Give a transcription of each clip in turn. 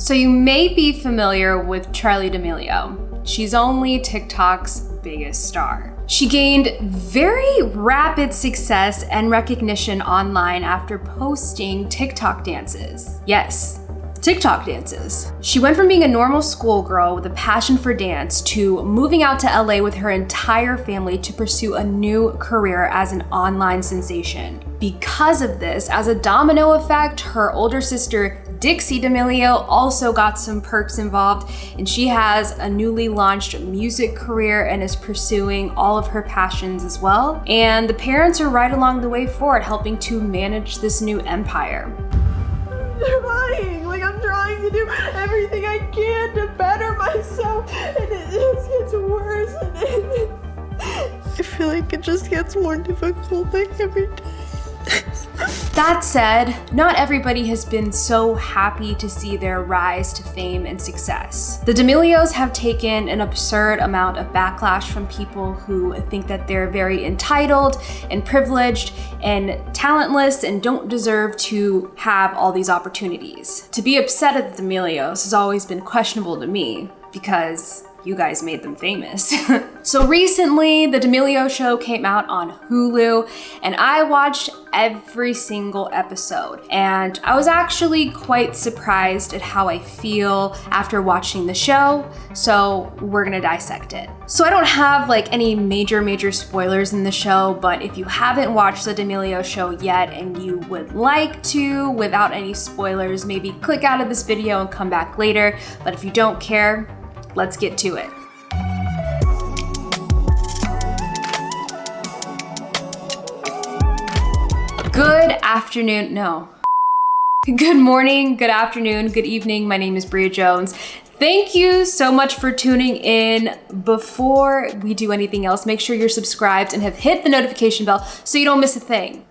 So you may be familiar with Charli Damelio. She's only TikTok's biggest star. She gained very rapid success and recognition online after posting TikTok dances. Yes, TikTok dances. She went from being a normal schoolgirl with a passion for dance to moving out to LA with her entire family to pursue a new career as an online sensation. Because of this, as a domino effect, her older sister Dixie Damelio also got some perks involved, and she has a newly launched music career and is pursuing all of her passions as well. And the parents are right along the way for it, helping to manage this new empire. I'm trying to do everything I can to better myself, and it just gets worse. I feel like it just gets more difficult every day. That said, not everybody has been so happy to see their rise to fame and success. The Damelios have taken an absurd amount of backlash from people who think that they're very entitled and privileged and talentless and don't deserve to have all these opportunities. To be upset at the Damelios has always been questionable to me because you guys made them famous. So recently, the Damelio show came out on Hulu, and I watched every single episode. And I was actually quite surprised at how I feel after watching the show, so we're gonna dissect it. So I don't have any major spoilers in the show, but if you haven't watched the Damelio show yet and you would like to, without any spoilers, maybe click out of this video and come back later. But if you don't care, let's get to it. Good afternoon, no. Good morning, good afternoon, good evening. My name is Bria Jones. Thank you so much for tuning in. Before we do anything else, make sure you're subscribed and have hit the notification bell so you don't miss a thing.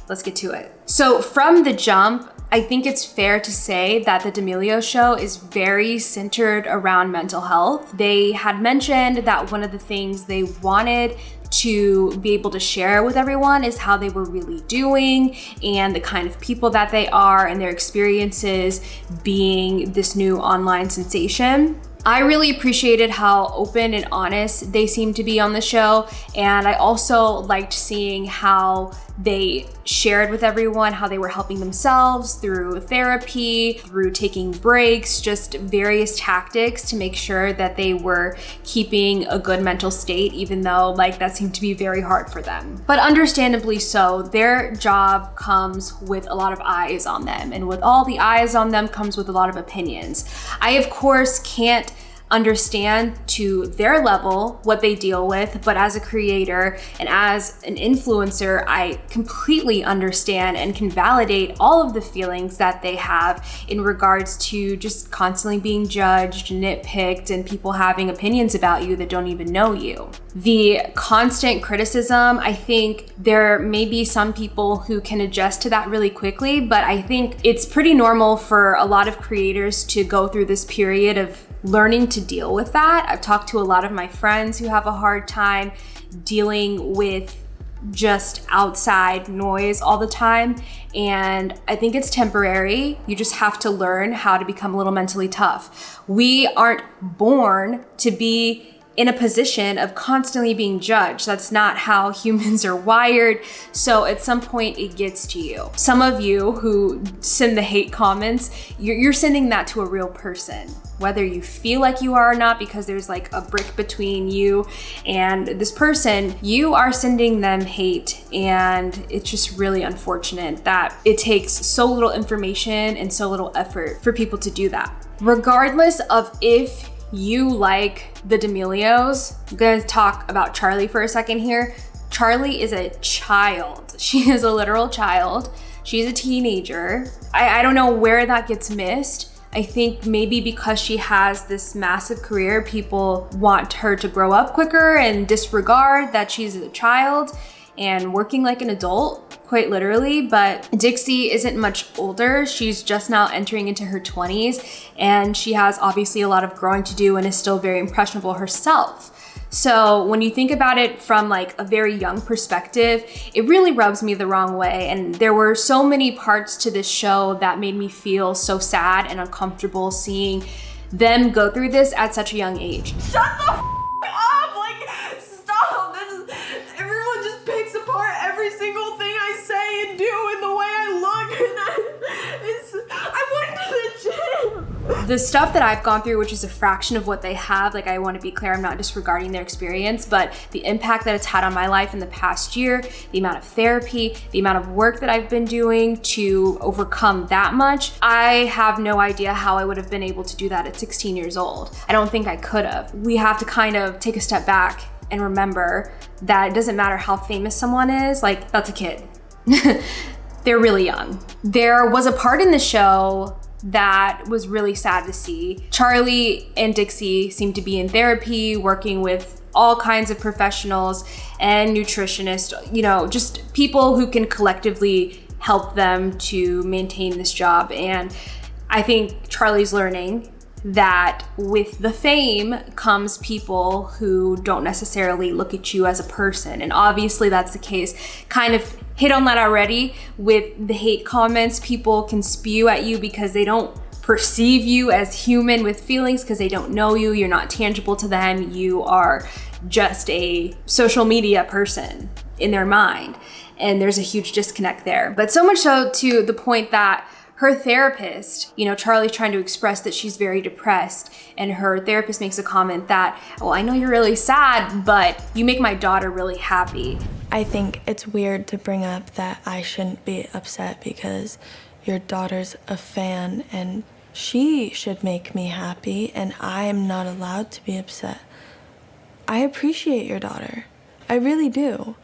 Let's get to it. So from the jump, I think it's fair to say that the Damelio show is very centered around mental health. They had mentioned that one of the things they wanted to be able to share with everyone is how they were really doing and the kind of people that they are and their experiences being this new online sensation. I really appreciated how open and honest they seemed to be on the show, and I also liked seeing how they shared with everyone how they were helping themselves through therapy, through taking breaks, just various tactics to make sure that they were keeping a good mental state, even though that seemed to be very hard for them. But understandably so, their job comes with a lot of eyes on them, and with all the eyes on them comes with a lot of opinions. I, of course, can't understand to their level what they deal with, but as a creator and as an influencer, I completely understand and can validate all of the feelings that they have in regards to just constantly being judged, nitpicked, and people having opinions about you that don't even know you. The constant criticism, I think there may be some people who can adjust to that really quickly, but I think it's pretty normal for a lot of creators to go through this period of learning to deal with that. I've talked to a lot of my friends who have a hard time dealing with just outside noise all the time, and I think it's temporary. You just have to learn how to become a little mentally tough. We aren't born to be in a position of constantly being judged. That's not how humans are wired. So at some point it gets to you. Some of you who send the hate comments, you're sending that to a real person, whether you feel like you are or not, because there's a brick between you and this person, you are sending them hate. And it's just really unfortunate that it takes so little information and so little effort for people to do that. Regardless of if you like the Damelios, I'm gonna talk about Charli for a second here. Charli is a child. She is a literal child. She's a teenager. I don't know where that gets missed. I think maybe because she has this massive career, people want her to grow up quicker and disregard that she's a child and working like an adult, quite literally. But Dixie isn't much older. She's just now entering into her 20s, and she has obviously a lot of growing to do and is still very impressionable herself. So when you think about it from like a very young perspective, it really rubs me the wrong way. And there were so many parts to this show that made me feel so sad and uncomfortable seeing them go through this at such a young age. Shut the up! Like, stop! Everyone just picks apart every single thing I say and do and the way I look, and I went to the gym. The stuff that I've gone through, which is a fraction of what they have, like I want to be clear, I'm not disregarding their experience, but the impact that it's had on my life in the past year, the amount of therapy, the amount of work that I've been doing to overcome that much, I have no idea how I would have been able to do that at 16 years old. I don't think I could have. We have to kind of take a step back and remember that it doesn't matter how famous someone is, like that's a kid. They're really young. There was a part in the show that was really sad to see. Charli and Dixie seemed to be in therapy, working with all kinds of professionals and nutritionists, you know, just people who can collectively help them to maintain this job. And I think Charli's learning that with the fame comes people who don't necessarily look at you as a person. And obviously that's the case. Kind of hit on that already with the hate comments people can spew at you because they don't perceive you as human with feelings, because they don't know you. You're not tangible to them. You are just a social media person in their mind. And there's a huge disconnect there. But so much so to the point that her therapist, you know, Charli's trying to express that she's very depressed, and her therapist makes a comment that, well, I know you're really sad, but you make my daughter really happy. I think it's weird to bring up that I shouldn't be upset because your daughter's a fan and she should make me happy and I am not allowed to be upset. I appreciate your daughter. I really do.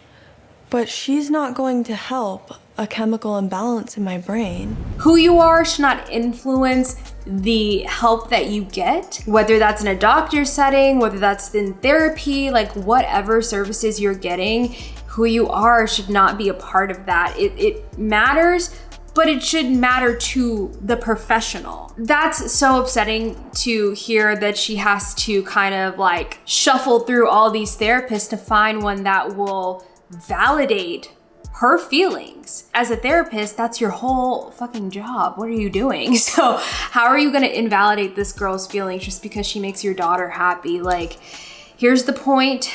But she's not going to help a chemical imbalance in my brain. Who you are should not influence the help that you get, whether that's in a doctor's setting, whether that's in therapy, like whatever services you're getting, who you are should not be a part of that. It matters, but it should matter to the professional. That's so upsetting to hear that she has to kind of like shuffle through all these therapists to find one that will validate her feelings. As a therapist, that's your whole fucking job. What are you doing? So how are you gonna invalidate this girl's feelings just because she makes your daughter happy? Like, here's the point,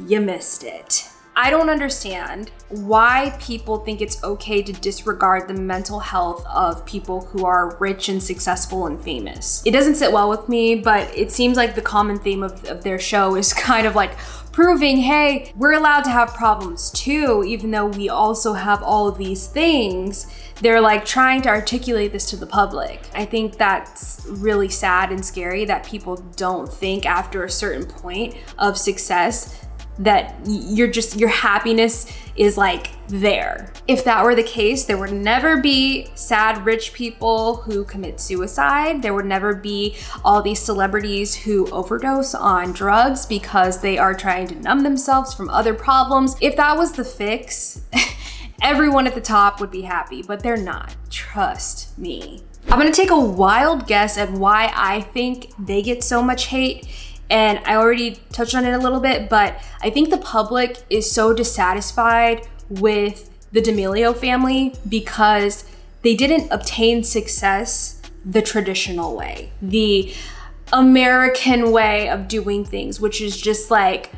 you missed it. I don't understand why people think it's okay to disregard the mental health of people who are rich and successful and famous. It doesn't sit well with me, but it seems like the common theme of their show is kind of like proving, hey, we're allowed to have problems too, even though we also have all of these things. They're like trying to articulate this to the public. I think that's really sad and scary that people don't think after a certain point of success that your happiness is like there. If that were the case, there would never be sad rich people who commit suicide. There would never be all these celebrities who overdose on drugs because they are trying to numb themselves from other problems. If that was the fix, everyone at the top would be happy, but they're not. Trust me. I'm gonna take a wild guess at why I think they get so much hate. And I already touched on it a little bit, but I think the public is so dissatisfied with the Damelio family because they didn't obtain success the traditional way, the American way of doing things, which is just like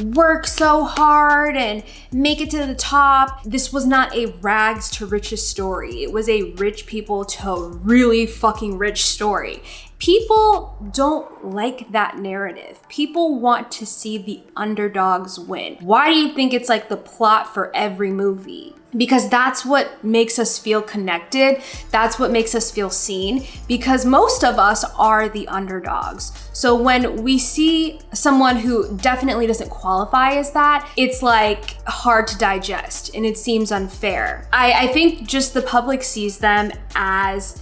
work so hard and make it to the top. This was not a rags to riches story. It was a rich people to really fucking rich story. People don't like that narrative. People want to see the underdogs win. Why do you think it's like the plot for every movie? Because that's what makes us feel connected. That's what makes us feel seen, because most of us are the underdogs. So when we see someone who definitely doesn't qualify as that, it's like hard to digest and it seems unfair. I think just the public sees them as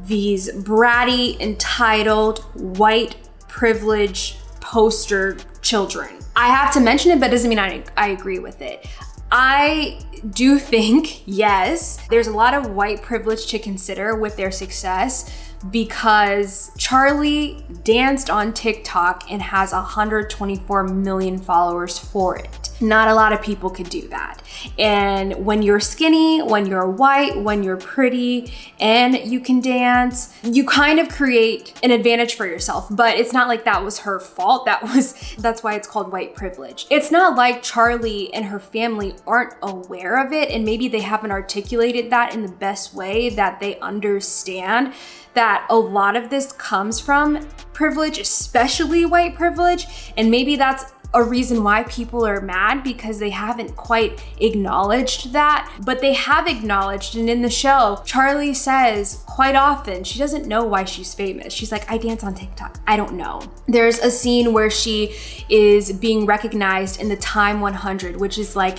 these bratty, entitled, white privilege poster children. I have to mention it, but it doesn't mean I agree with it. I do think, yes, there's a lot of white privilege to consider with their success, because Charli danced on TikTok and has 124 million followers for it. Not a lot of people could do that. And when you're skinny, when you're white, when you're pretty, and you can dance, you kind of create an advantage for yourself. But it's not like that was her fault. That's why it's called white privilege. It's not like Charli and her family aren't aware of it, and maybe they haven't articulated that in the best way that they understand that a lot of this comes from privilege, especially white privilege. And maybe that's a reason why people are mad, because they haven't quite acknowledged that, but they have acknowledged. And in the show, Charli says quite often she doesn't know why she's famous. She's like, I dance on TikTok, I don't know. There's a scene where she is being recognized in the Time 100, which is like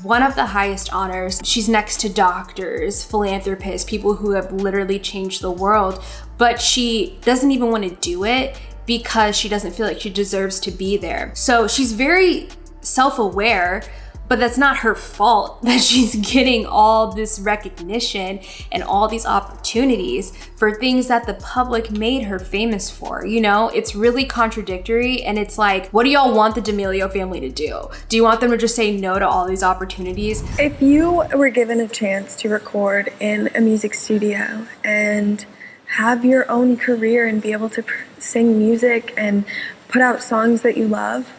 one of the highest honors. She's next to doctors, philanthropists, people who have literally changed the world, but she doesn't even want to do it because she doesn't feel like she deserves to be there. So she's very self-aware, but that's not her fault that she's getting all this recognition and all these opportunities for things that the public made her famous for. You know, it's really contradictory, and it's like, what do y'all want the Damelio family to do? Do you want them to just say no to all these opportunities? If you were given a chance to record in a music studio and have your own career and be able to sing music and put out songs that you love,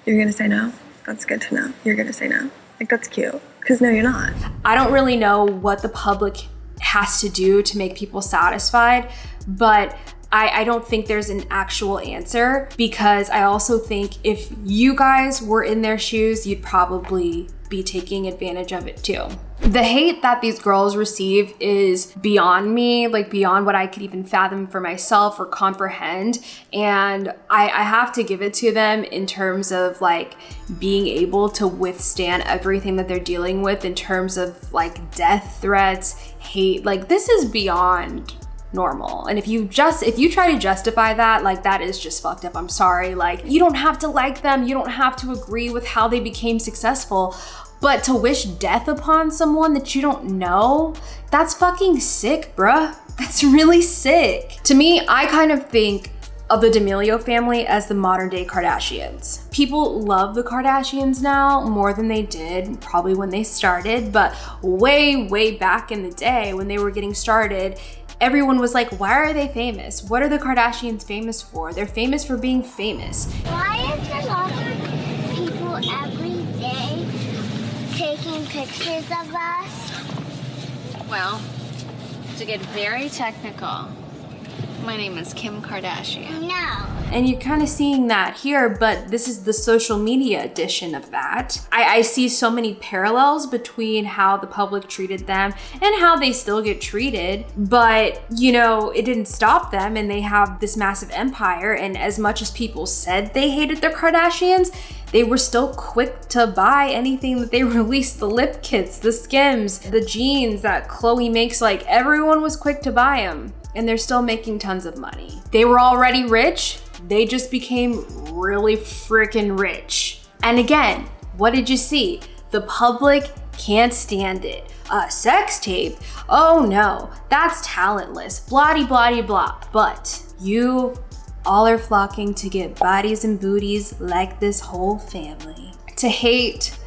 you're gonna say no? That's good to know. You're gonna say no. Like, that's cute. Because no, you're not. I don't really know what the public has to do to make people satisfied, but I don't think there's an actual answer, because I also think if you guys were in their shoes, you'd probably be taking advantage of it too. The hate that these girls receive is beyond me, like beyond what I could even fathom for myself or comprehend. And I have to give it to them in terms of like being able to withstand everything that they're dealing with in terms of like death threats, hate. Like, this is beyond normal. And if you try to justify that, like, that is just fucked up. I'm sorry. Like, you don't have to like them. You don't have to agree with how they became successful. But to wish death upon someone that you don't know, that's fucking sick, bruh. That's really sick. To me, I kind of think of the Damelio family as the modern day Kardashians. People love the Kardashians now more than they did probably when they started, but way back in the day when they were getting started, everyone was like, why are they famous? What are the Kardashians famous for? They're famous for being famous. Why is there lots of people every day taking pictures of us? Well, to get very technical, my name is Kim Kardashian. No. And you're kind of seeing that here, but this is the social media edition of that. I see so many parallels between how the public treated them and how they still get treated. But, you know, it didn't stop them, and they have this massive empire. And as much as people said they hated the Kardashians, they were still quick to buy anything that they released. The lip kits, the Skims, the jeans that Khloe makes, like, everyone was quick to buy them. And they're still making tons of money. They were already rich. They just became really freaking rich. And again, what did you see? The public can't stand it. A sex tape? Oh no, that's talentless. Blah-de-blah-de blah. But you all are flocking to get bodies and booties like this whole family. To hate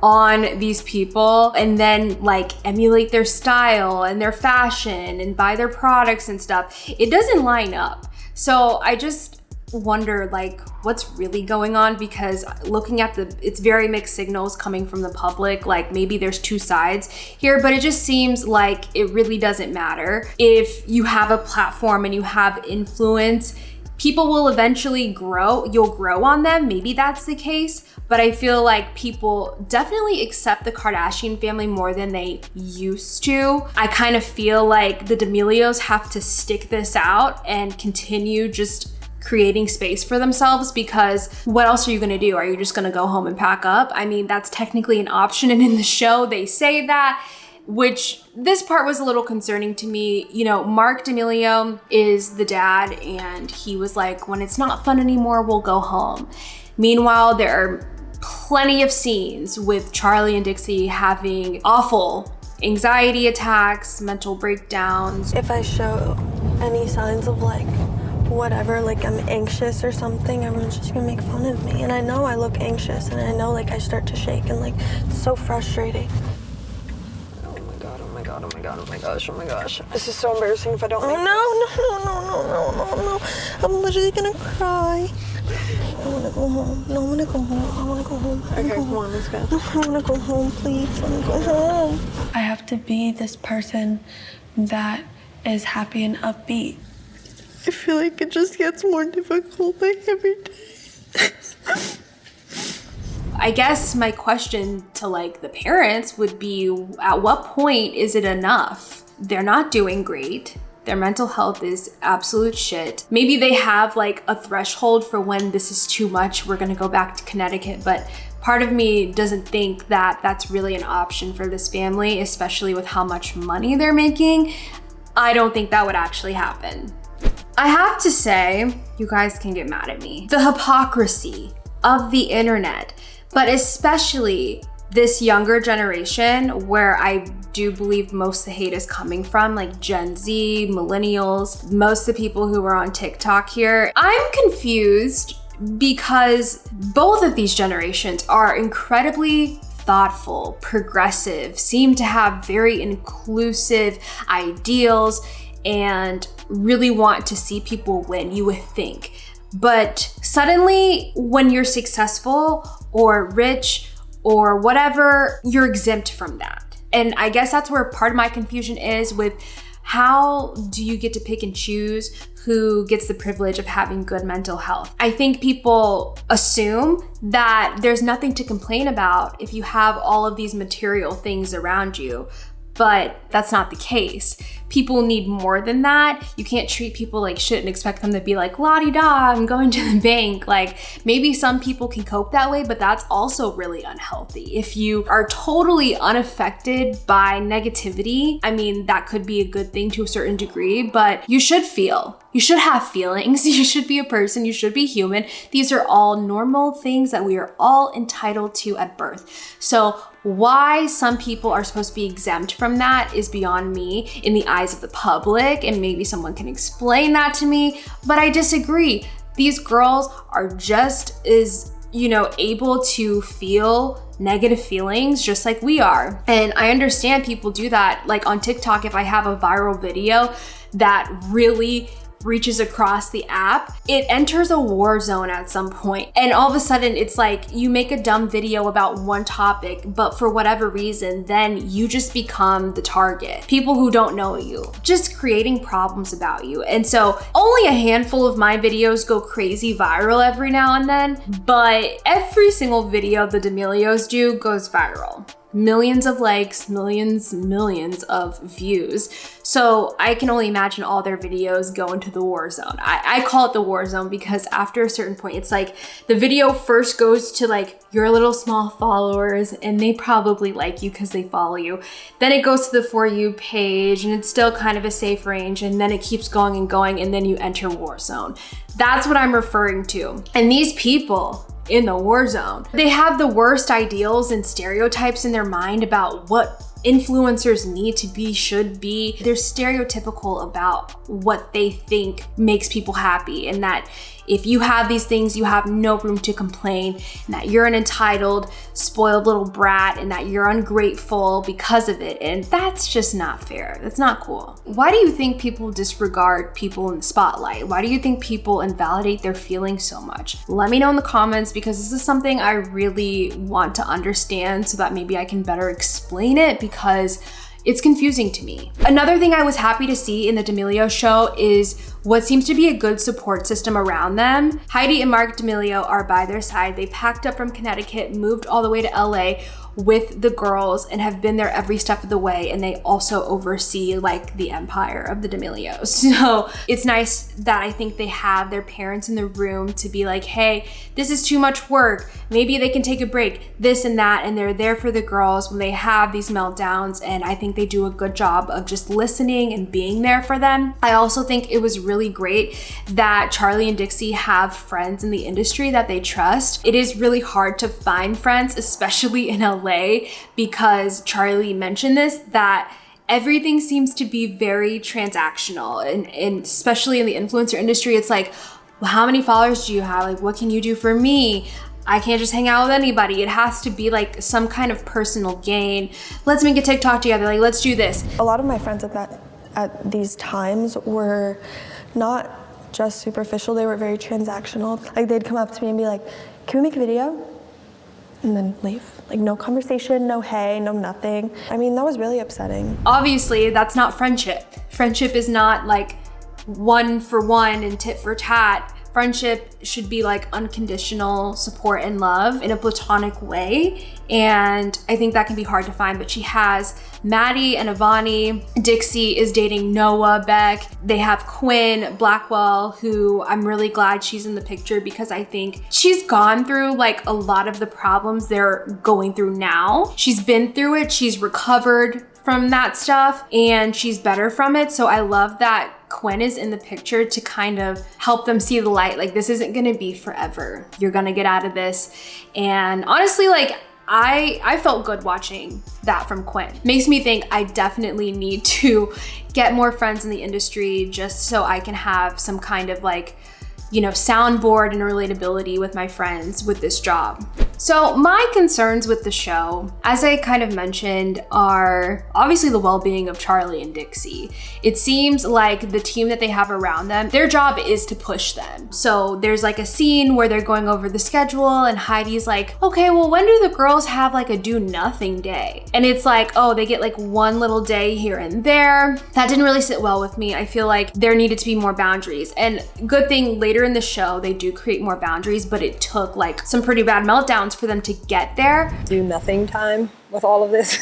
on these people and then like emulate their style and their fashion and buy their products and stuff, it doesn't line up. So I just wonder like what's really going on, because looking at it's very mixed signals coming from the public. Like, maybe there's two sides here, but it just seems like it really doesn't matter. If you have a platform and you have influence, people will eventually grow. You'll grow on them. Maybe that's the case. But I feel like people definitely accept the Kardashian family more than they used to. I kind of feel like the Damelios have to stick this out and continue just creating space for themselves, because what else are you gonna do? Are you just gonna go home and pack up? I mean, that's technically an option, and in the show they say that, which this part was a little concerning to me. You know, Mark Damelio is the dad, and he was like, when it's not fun anymore, we'll go home. Meanwhile, there are plenty of scenes with Charli and Dixie having awful anxiety attacks, mental breakdowns. If I show any signs of like whatever, like I'm anxious or something, everyone's just gonna make fun of me. And I know I look anxious, and I know like I start to shake, and like it's so frustrating. Oh my god, oh my god, oh my god, oh my gosh, oh my gosh. This is so embarrassing if I don't make No. I'm literally gonna cry. I wanna go home. No, I wanna go home. I wanna go home. Okay, come on, let's go. I wanna go home, please. Let me go home. I have to be this person that is happy and upbeat. I feel like it just gets more difficult like every day. I guess my question to like the parents would be, at what point is it enough? They're not doing great. Their mental health is absolute shit. Maybe they have like a threshold for when this is too much, we're gonna go back to Connecticut, but part of me doesn't think that that's really an option for this family, especially with how much money they're making. I don't think that would actually happen. I have to say, you guys can get mad at me, the hypocrisy of the internet, but especially this younger generation where I do believe most of the hate is coming from, like Gen Z, millennials, most of the people who are on TikTok here. I'm confused because both of these generations are incredibly thoughtful, progressive, seem to have very inclusive ideals, and really want to see people win, you would think. But suddenly, when you're successful or rich or whatever, you're exempt from that. And I guess that's where part of my confusion is with how do you get to pick and choose who gets the privilege of having good mental health? I think people assume that there's nothing to complain about if you have all of these material things around you, but that's not the case. People need more than that. You can't treat people like shit and expect them to be like, la-di-da, I'm going to the bank. Like, maybe some people can cope that way, but that's also really unhealthy. If you are totally unaffected by negativity, I mean, that could be a good thing to a certain degree, but you should feel. You should have feelings. You should be a person. You should be human. These are all normal things that we are all entitled to at birth. So why some people are supposed to be exempt from that is beyond me in the eyes of the public, and maybe someone can explain that to me, but I disagree. These girls are just as, able to feel negative feelings just like we are. And I understand people do that. Like on TikTok, if I have a viral video that really reaches across the app, it enters a war zone at some point. And all of a sudden it's like you make a dumb video about one topic, but for whatever reason, then you just become the target. People who don't know you, just creating problems about you. And so only a handful of my videos go crazy viral every now and then, but every single video the Damelios do goes viral. Millions of likes, millions of views. So I can only imagine all their videos go into the war zone. I call it the war zone because after a certain point, it's like the video first goes to like your little small followers and they probably like you because they follow you. Then it goes to the For You page and it's still kind of a safe range, and then it keeps going and then you enter war zone. That's what I'm referring to. And these people in the war zone, they have the worst ideals and stereotypes in their mind about what influencers need to be, should be. They're stereotypical about what they think makes people happy, and that if you have these things, you have no room to complain, and that you're an entitled, spoiled little brat, and that you're ungrateful because of it. And that's just not fair. That's not cool. Why do you think people disregard people in the spotlight? Why do you think people invalidate their feelings so much? Let me know in the comments, because this is something I really want to understand so that maybe I can better explain it, because it's confusing to me. Another thing I was happy to see in the Damelio show is what seems to be a good support system around them. Heidi and Mark Damelio are by their side. They packed up from Connecticut, moved all the way to LA with the girls, and have been there every step of the way. And they also oversee like the empire of the Damelios. So it's nice that I think they have their parents in the room to be like, hey, this is too much work. Maybe they can take a break, this and that. And they're there for the girls when they have these meltdowns. And I think they do a good job of just listening and being there for them. I also think it was really great that Charli and Dixie have friends in the industry that they trust. It is really hard to find friends, especially in LA, because Charli mentioned this, that everything seems to be very transactional, and especially in the influencer industry, it's like, well, how many followers do you have? Like, what can you do for me? I can't just hang out with anybody. It has to be like some kind of personal gain. Let's make a TikTok together. Like, let's do this. A lot of my friends at these times were not just superficial, they were very transactional. Like, they'd come up to me and be like, can we make a video? And then leave. Like, no conversation, no hey, no nothing. I mean, that was really upsetting. Obviously, that's not friendship. Friendship is not like one for one and tit for tat. Friendship should be like unconditional support and love in a platonic way. And I think that can be hard to find, but she has Maddie and Avani. Dixie is dating Noah Beck. They have Quinn Blackwell, who I'm really glad she's in the picture because I think she's gone through like a lot of the problems they're going through now. She's been through it, she's recovered from that stuff, and she's better from it. So I love that Quinn is in the picture to kind of help them see the light. Like, this isn't gonna be forever. You're gonna get out of this. And honestly, like, I felt good watching that from Quinn. Makes me think I definitely need to get more friends in the industry just so I can have some kind of like, you know, soundboard and relatability with my friends with this job. So my concerns with the show, as I kind of mentioned, are obviously the well-being of Charli and Dixie. It seems like the team that they have around them, their job is to push them. So there's like a scene where they're going over the schedule and Heidi's like, okay, well, when do the girls have like a do nothing day? And it's like, oh, they get like one little day here and there. That didn't really sit well with me. I feel like there needed to be more boundaries. And good thing later in the show, they do create more boundaries, but it took like some pretty bad meltdowns for them to get there. Do nothing time with all of this?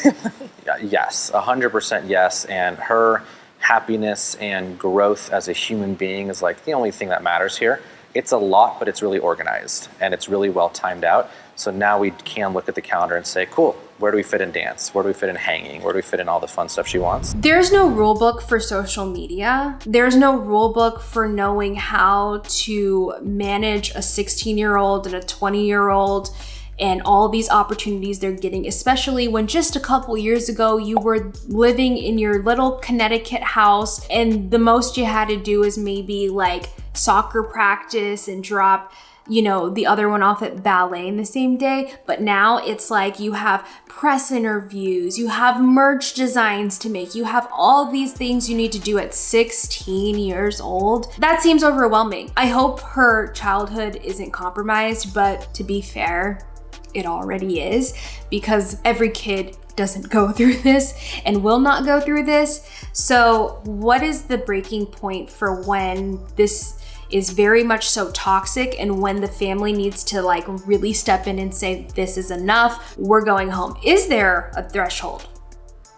Yes, 100% yes. And her happiness and growth as a human being is like the only thing that matters here. It's a lot, but it's really organized and it's really well timed out. So now we can look at the calendar and say, cool, where do we fit in dance? Where do we fit in hanging? Where do we fit in all the fun stuff she wants? There's no rule book for social media. There's no rule book for knowing how to manage a 16-year-old and a 20-year-old and all these opportunities they're getting, especially when just a couple years ago you were living in your little Connecticut house and the most you had to do is maybe like soccer practice and drop, you know, the other one off at ballet in the same day. But now it's like you have press interviews, you have merch designs to make, you have all these things you need to do at 16 years old. That seems overwhelming. I hope her childhood isn't compromised, but to be fair, it already is, because every kid doesn't go through this and will not go through this. So what is the breaking point for when this is very much so toxic and when the family needs to like really step in and say, this is enough, we're going home? Is there a threshold?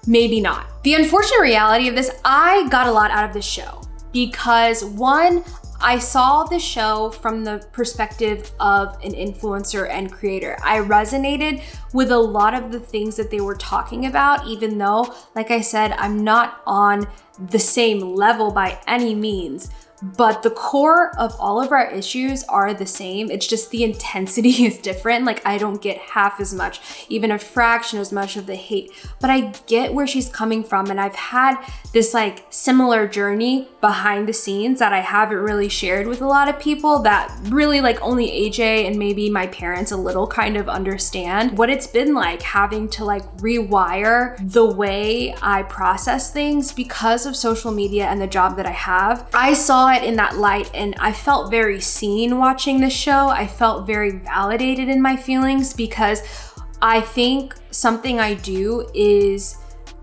Maybe not. The unfortunate reality of this, I got a lot out of this show because one, I saw the show from the perspective of an influencer and creator. I resonated with a lot of the things that they were talking about, even though, like I said, I'm not on the same level by any means. But the core of all of our issues are the same. It's just the intensity is different. Like, I don't get half as much, even a fraction as much of the hate, but I get where she's coming from. And I've had this like similar journey behind the scenes that I haven't really shared with a lot of people, that really like only AJ and maybe my parents a little kind of understand what it's been like having to like rewire the way I process things because of social media and the job that I have. I saw it in that light and I felt very seen watching this show. I felt very validated in my feelings because I think something I do is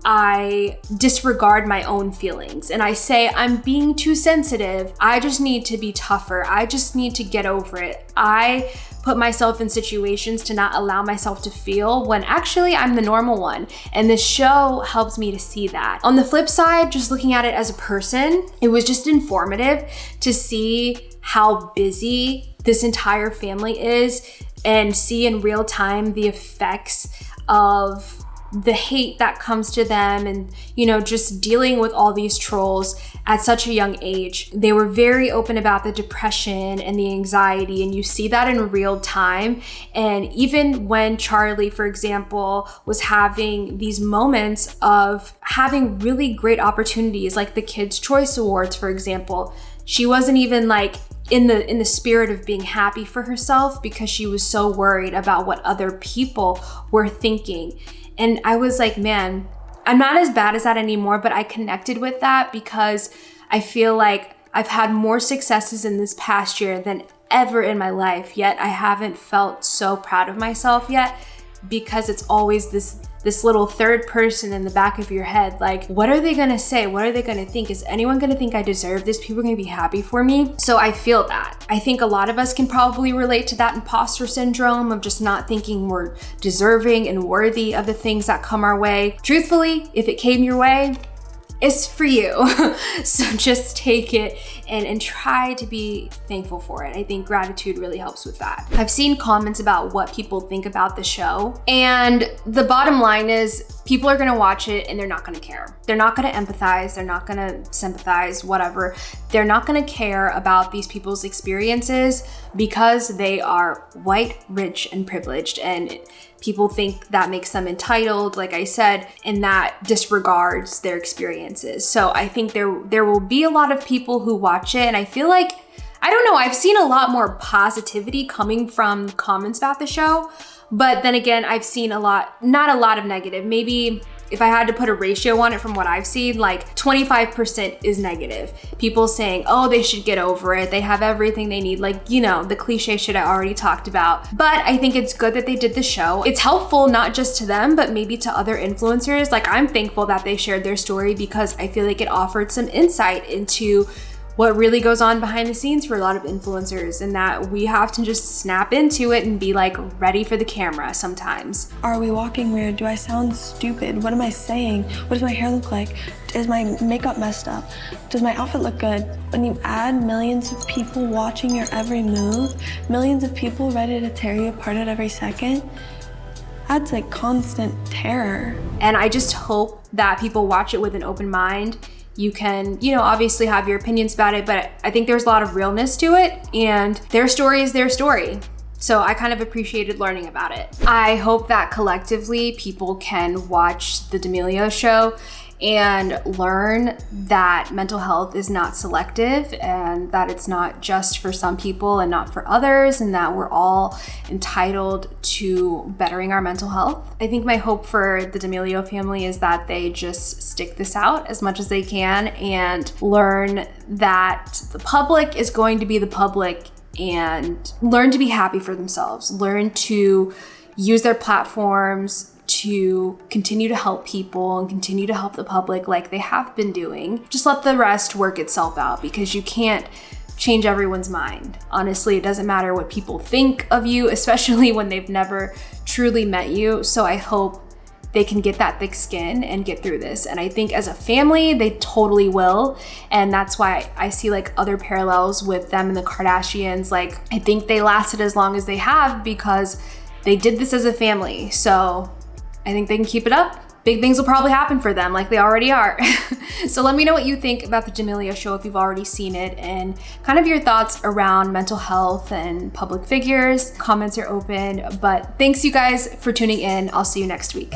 I disregard my own feelings and I say, I'm being too sensitive. I just need to be tougher. I just need to get over it. I put myself in situations to not allow myself to feel when actually I'm the normal one. And this show helps me to see that. On the flip side, just looking at it as a person, it was just informative to see how busy this entire family is and see in real time the effects of the hate that comes to them and, you know, just dealing with all these trolls at such a young age. They were very open about the depression and the anxiety, and you see that in real time. And even when Charli, for example, was having these moments of having really great opportunities, like the Kids' Choice Awards, for example, she wasn't even like in the spirit of being happy for herself because she was so worried about what other people were thinking. And I was like, man, I'm not as bad as that anymore, but I connected with that because I feel like I've had more successes in this past year than ever in my life, yet I haven't felt so proud of myself yet, because it's always this little third person in the back of your head. Like, what are they gonna say? What are they gonna think? Is anyone gonna think I deserve this? People are gonna be happy for me? So I feel that. I think a lot of us can probably relate to that imposter syndrome of just not thinking we're deserving and worthy of the things that come our way. Truthfully, if it came your way, it's for you. So just take it and try to be thankful for it. I think gratitude really helps with that. I've seen comments about what people think about the show, and the bottom line is people are gonna watch it and they're not gonna care. They're not gonna empathize, they're not gonna sympathize, whatever. They're not gonna care about these people's experiences because they are white, rich, and privileged, and people think that makes them entitled, like I said, and that disregards their experiences. So I think there will be a lot of people who watch it, and I feel like, I don't know, I've seen a lot more positivity coming from comments about the show, but then again, I've seen not a lot of negative. Maybe if I had to put a ratio on it from what I've seen, like 25% is negative. People saying, oh, they should get over it. They have everything they need. Like, you know, the cliche shit I already talked about. But I think it's good that they did the show. It's helpful not just to them, but maybe to other influencers. Like, I'm thankful that they shared their story because I feel like it offered some insight into what really goes on behind the scenes for a lot of influencers, and that we have to just snap into it and be like ready for the camera sometimes. Are we walking weird? Do I sound stupid? What am I saying? What does my hair look like? Is my makeup messed up? Does my outfit look good? When you add millions of people watching your every move, millions of people ready to tear you apart at every second, that's like constant terror. And I just hope that people watch it with an open mind. You can, you know, obviously have your opinions about it, but I think there's a lot of realness to it, and their story is their story. So I kind of appreciated learning about it. I hope that collectively people can watch the Damelio show and learn that mental health is not selective, and that it's not just for some people and not for others, and that we're all entitled to bettering our mental health. I think my hope for the Damelio family is that they just stick this out as much as they can and learn that the public is going to be the public, and learn to be happy for themselves, learn to use their platforms to continue to help people and continue to help the public like they have been doing. Just let the rest work itself out, because you can't change everyone's mind. Honestly, it doesn't matter what people think of you, especially when they've never truly met you. So I hope they can get that thick skin and get through this. And I think as a family, they totally will. And that's why I see like other parallels with them and the Kardashians. Like, I think they lasted as long as they have because they did this as a family. So I think they can keep it up. Big things will probably happen for them like they already are. So let me know what you think about the Damelio show if you've already seen it, and kind of your thoughts around mental health and public figures. Comments are open, but thanks you guys for tuning in. I'll see you next week.